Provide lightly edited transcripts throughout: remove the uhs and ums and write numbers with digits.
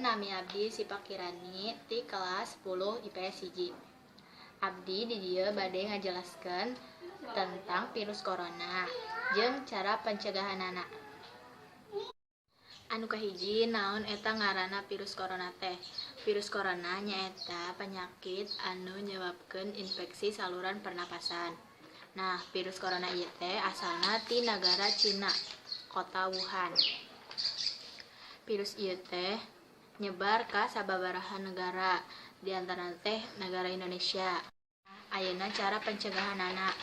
nami abdi Sipak Kirani di kelas 10 IPS 1. Abdi di dieu bade ngajelaskeun tentang virus corona jeung cara pencegahanana. Anu kahiji, naon eta ngaranna virus corona teh? Virus corona nyaeta penyakit anu nyebabkeun infeksi saluran pernapasan. Nah, virus corona ieu teh asalna ti nagara Cina, kota Wuhan. Virus ieu teh nyebar ka sababaraha negara, di antarana teh negara Indonesia. Ayeuna cara pencegahanana.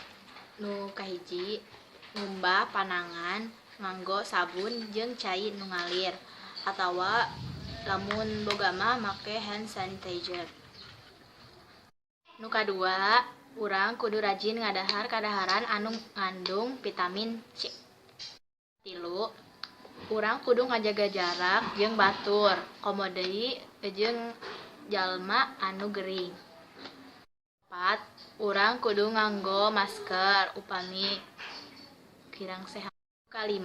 Nu kahiji, ngumbah panangan nganggo sabun jeung cai nu ngalir, atawa lamun boga mah make hand sanitizer. Nu kadua, urang kudu rajin ngadahar kadaharan anu ngandung vitamin C. 3, urang kudu ngajaga jarak jeung batur, komo deui jeung jalma anu gering. 4, urang kudu nganggo masker upami kirang sehat. 5,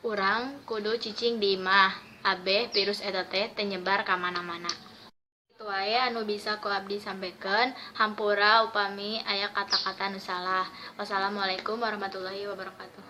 urang kudu cicing di imah, abeh virus eta teh nyebar ka mana-mana. Kitu wae anu bisa ku abdi sampaikeun, hampura upami aya kata-kata nu salah. Wassalamualaikum warahmatullahi wabarakatuh.